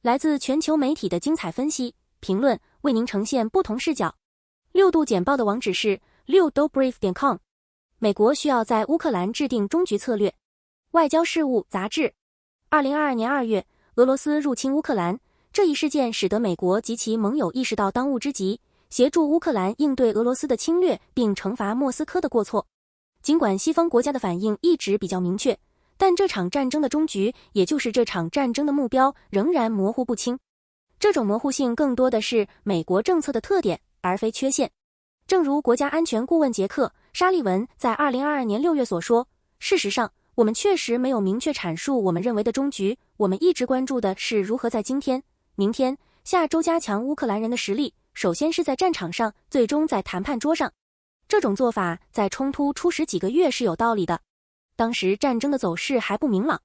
来自全球媒体的精彩分析、评论，为您呈现不同视角。6度简报的网址是6dobrief.com。美国需要在乌克兰制定终局策略。外交事务杂志，2022年2月，俄罗斯入侵乌克兰，这一事件使得美国及其盟友意识到当务之急，协助乌克兰应对俄罗斯的侵略，并惩罚莫斯科的过错。尽管西方国家的反应一直比较明确，但这场战争的终局，也就是这场战争的目标，仍然模糊不清。这种模糊性更多的是美国政策的特点，而非缺陷。正如国家安全顾问杰克·沙利文在2022年6月所说，事实上，我们确实没有明确阐述我们认为的终局，我们一直关注的是如何在今天、明天、下周加强乌克兰人的实力，首先是在战场上，最终在谈判桌上。这种做法在冲突初始几个月是有道理的。当时战争的走势还不明朗，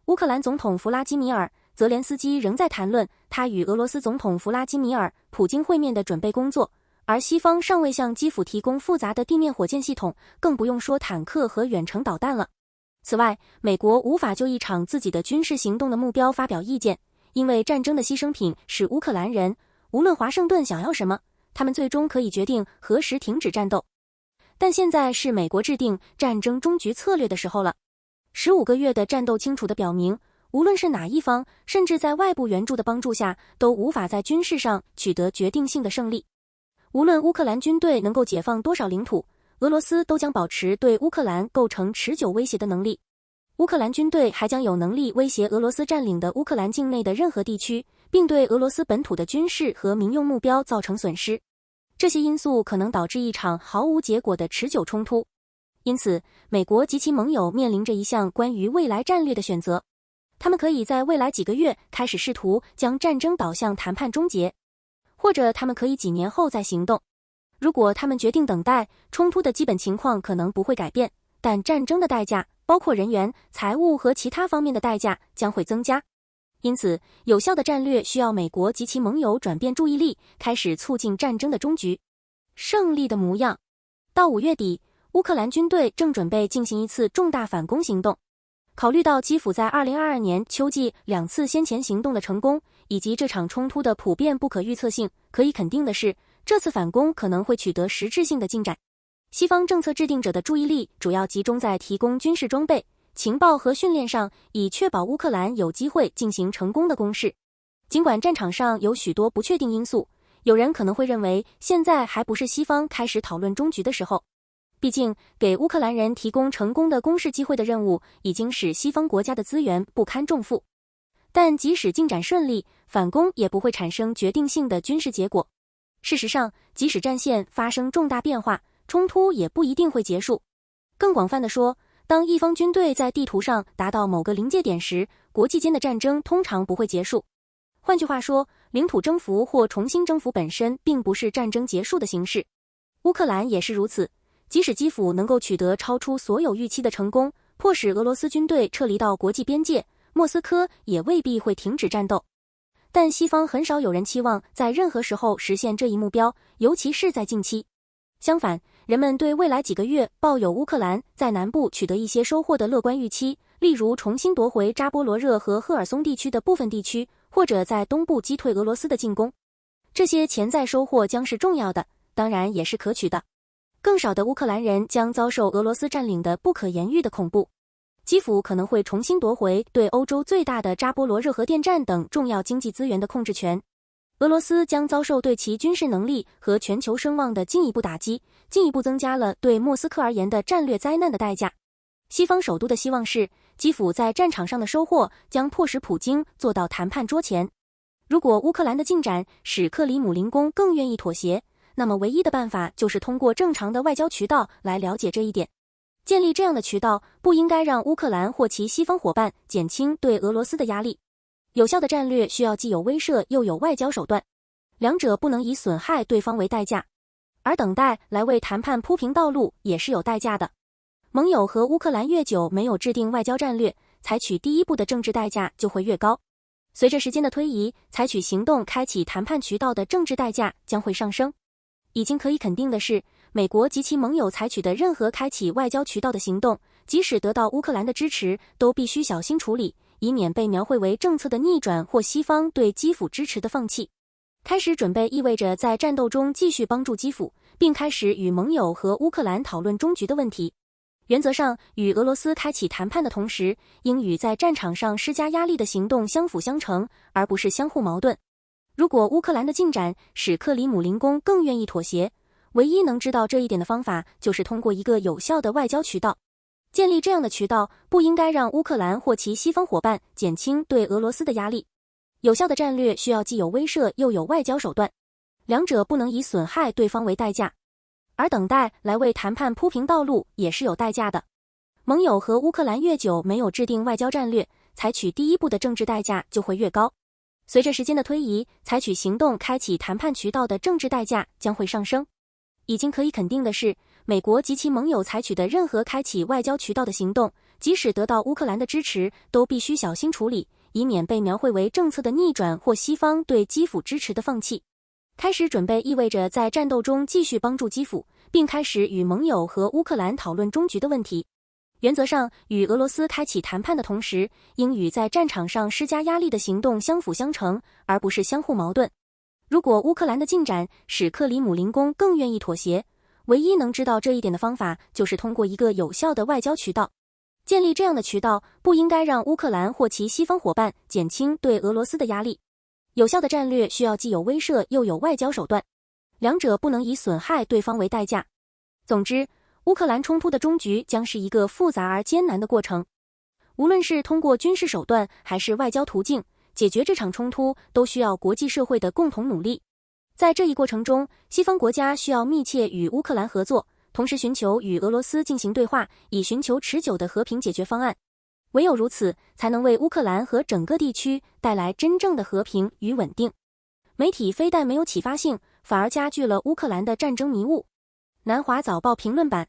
乌克兰总统弗拉基米尔·泽连斯基仍在谈论他与俄罗斯总统弗拉基米尔·普京会面的准备工作，而西方尚未向基辅提供复杂的地面火箭系统，更不用说坦克和远程导弹了。此外，美国无法就一场自己的军事行动的目标发表意见，因为战争的牺牲品是乌克兰人，无论华盛顿想要什么，他们最终可以决定何时停止战斗。但现在是美国制定战争终局策略的时候了。15个月的战斗清楚地表明，无论是哪一方，甚至在外部援助的帮助下，都无法在军事上取得决定性的胜利。无论乌克兰军队能够解放多少领土，俄罗斯都将保持对乌克兰构成持久威胁的能力。乌克兰军队还将有能力威胁俄罗斯占领的乌克兰境内的任何地区，并对俄罗斯本土的军事和民用目标造成损失。这些因素可能导致一场毫无结果的持久冲突。因此，美国及其盟友面临着一项关于未来战略的选择。他们可以在未来几个月开始试图将战争导向谈判终结，或者他们可以几年后再行动。如果他们决定等待，冲突的基本情况可能不会改变，但战争的代价，包括人员、财务和其他方面的代价，将会增加。因此，有效的战略需要美国及其盟友转变注意力，开始促进战争的终局。胜利的模样。到5月底，乌克兰军队正准备进行一次重大反攻行动。考虑到基辅在2022年秋季2次先前行动的成功，以及这场冲突的普遍不可预测性，可以肯定的是，这次反攻可能会取得实质性的进展。西方政策制定者的注意力主要集中在提供军事装备、情报和训练上，以确保乌克兰有机会进行成功的攻势。尽管战场上有许多不确定因素，有人可能会认为现在还不是西方开始讨论终局的时候。毕竟，给乌克兰人提供成功的攻势机会的任务已经使西方国家的资源不堪重负。但即使进展顺利，反攻也不会产生决定性的军事结果。事实上，即使战线发生重大变化，冲突也不一定会结束。更广泛的说，当一方军队在地图上达到某个临界点时，国际间的战争通常不会结束。换句话说，领土征服或重新征服本身并不是战争结束的形式。乌克兰也是如此，即使基辅能够取得超出所有预期的成功，迫使俄罗斯军队撤离到国际边界，莫斯科也未必会停止战斗。但西方很少有人期望在任何时候实现这一目标，尤其是在近期。相反，人们对未来几个月抱有乌克兰在南部取得一些收获的乐观预期，例如重新夺回扎波罗热和赫尔松地区的部分地区，或者在东部击退俄罗斯的进攻。这些潜在收获将是重要的，当然也是可取的。更少的乌克兰人将遭受俄罗斯占领的不可言喻的恐怖。基辅可能会重新夺回对欧洲最大的扎波罗热核电站等重要经济资源的控制权。俄罗斯将遭受对其军事能力和全球声望的进一步打击，进一步增加了对莫斯科而言的战略灾难的代价。西方首都的希望是，基辅在战场上的收获将迫使普京坐到谈判桌前。如果乌克兰的进展使克里姆林宫更愿意妥协，那么唯一的办法就是通过正常的外交渠道来了解这一点。建立这样的渠道不应该让乌克兰或其西方伙伴减轻对俄罗斯的压力。有效的战略需要既有威慑又有外交手段，两者不能以损害对方为代价，而等待来为谈判铺平道路也是有代价的。盟友和乌克兰越久没有制定外交战略，采取第一步的政治代价就会越高。随着时间的推移，采取行动开启谈判渠道的政治代价将会上升。已经可以肯定的是，美国及其盟友采取的任何开启外交渠道的行动，即使得到乌克兰的支持，都必须小心处理，以免被描绘为政策的逆转或西方对基辅支持的放弃。开始准备意味着在战斗中继续帮助基辅，并开始与盟友和乌克兰讨论终局的问题。原则上，与俄罗斯开启谈判的同时，应与在战场上施加压力的行动相辅相成，而不是相互矛盾。如果乌克兰的进展使克里姆林宫更愿意妥协，唯一能知道这一点的方法就是通过一个有效的外交渠道。建立这样的渠道不应该让乌克兰或其西方伙伴减轻对俄罗斯的压力。有效的战略需要既有威慑又有外交手段，两者不能以损害对方为代价。而等待来为谈判铺平道路也是有代价的。盟友和乌克兰越久没有制定外交战略，采取第一步的政治代价就会越高。随着时间的推移，采取行动开启谈判渠道的政治代价将会上升。已经可以肯定的是，美国及其盟友采取的任何开启外交渠道的行动，即使得到乌克兰的支持，都必须小心处理，以免被描绘为政策的逆转或西方对基辅支持的放弃。开始准备意味着在战斗中继续帮助基辅，并开始与盟友和乌克兰讨论终局的问题。原则上，与俄罗斯开启谈判的同时，应与在战场上施加压力的行动相辅相成，而不是相互矛盾。如果乌克兰的进展使克里姆林宫更愿意妥协，唯一能知道这一点的方法就是通过一个有效的外交渠道。建立这样的渠道不应该让乌克兰或其西方伙伴减轻对俄罗斯的压力。有效的战略需要既有威慑又有外交手段，两者不能以损害对方为代价。总之，乌克兰冲突的终局将是一个复杂而艰难的过程。无论是通过军事手段还是外交途径，解决这场冲突都需要国际社会的共同努力。在这一过程中，西方国家需要密切与乌克兰合作，同时寻求与俄罗斯进行对话，以寻求持久的和平解决方案。唯有如此，才能为乌克兰和整个地区带来真正的和平与稳定。媒体非但没有启发性，反而加剧了乌克兰的战争迷雾。南华早报评论版：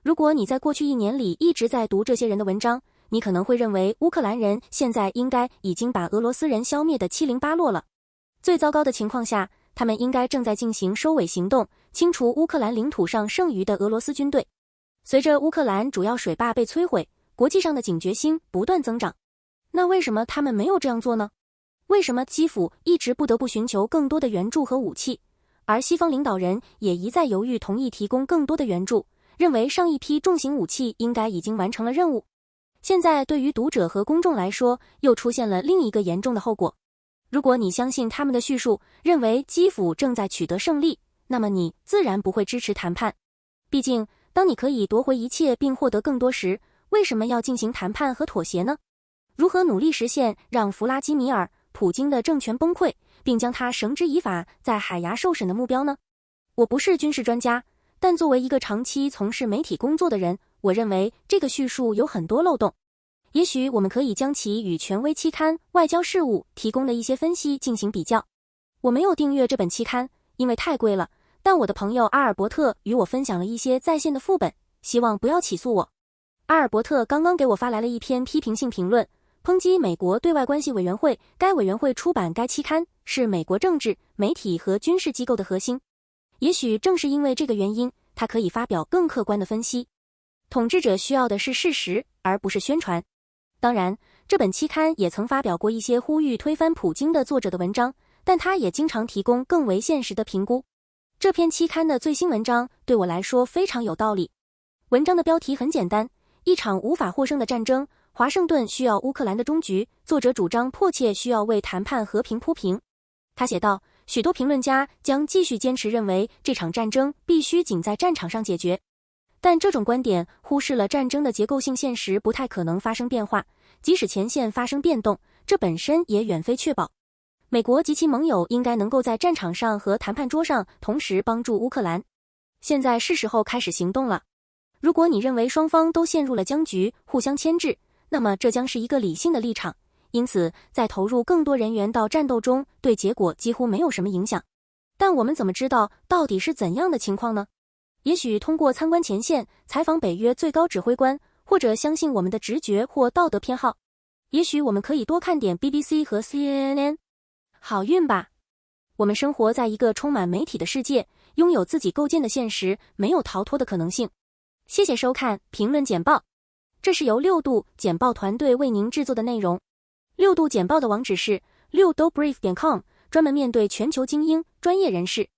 如果你在过去1年里一直在读这些人的文章，你可能会认为乌克兰人现在应该已经把俄罗斯人消灭得七零八落了。最糟糕的情况下，他们应该正在进行收尾行动，清除乌克兰领土上剩余的俄罗斯军队。随着乌克兰主要水坝被摧毁，国际上的警觉心不断增长。那为什么他们没有这样做呢？为什么基辅一直不得不寻求更多的援助和武器，而西方领导人也一再犹豫同意提供更多的援助，认为上一批重型武器应该已经完成了任务？现在对于读者和公众来说，又出现了另一个严重的后果。如果你相信他们的叙述，认为基辅正在取得胜利，那么你自然不会支持谈判。毕竟，当你可以夺回一切并获得更多时，为什么要进行谈判和妥协呢？如何努力实现让弗拉基米尔·普京的政权崩溃，并将他绳之以法在海牙受审的目标呢？我不是军事专家，但作为一个长期从事媒体工作的人，我认为这个叙述有很多漏洞。也许我们可以将其与权威期刊《外交事务》提供的一些分析进行比较。我没有订阅这本期刊，因为太贵了，但我的朋友阿尔伯特与我分享了一些在线的副本，希望不要起诉我。阿尔伯特刚刚给我发来了一篇批评性评论，抨击美国对外关系委员会，该委员会出版该期刊是美国政治、媒体和军事机构的核心。也许正是因为这个原因，他可以发表更客观的分析。统治者需要的是事实，而不是宣传。当然，这本期刊也曾发表过一些呼吁推翻普京的作者的文章，但他也经常提供更为现实的评估。这篇期刊的最新文章对我来说非常有道理。文章的标题很简单，一场无法获胜的战争，华盛顿需要乌克兰的终局，作者主张迫切需要为谈判和平铺平。他写道，许多评论家将继续坚持认为这场战争必须仅在战场上解决。但这种观点忽视了战争的结构性现实不太可能发生变化，即使前线发生变动，这本身也远非确保。美国及其盟友应该能够在战场上和谈判桌上同时帮助乌克兰。现在是时候开始行动了。如果你认为双方都陷入了僵局，互相牵制，那么这将是一个理性的立场，因此在投入更多人员到战斗中，对结果几乎没有什么影响。但我们怎么知道到底是怎样的情况呢？也许通过参观前线、采访北约最高指挥官，或者相信我们的直觉或道德偏好。也许我们可以多看点 BBC 和 CNN。好运吧！我们生活在一个充满媒体的世界，拥有自己构建的现实，没有逃脱的可能性。谢谢收看评论简报，这是由6度简报团队为您制作的内容。六度简报的网址是6dobrief.com，专门面对全球精英、专业人士。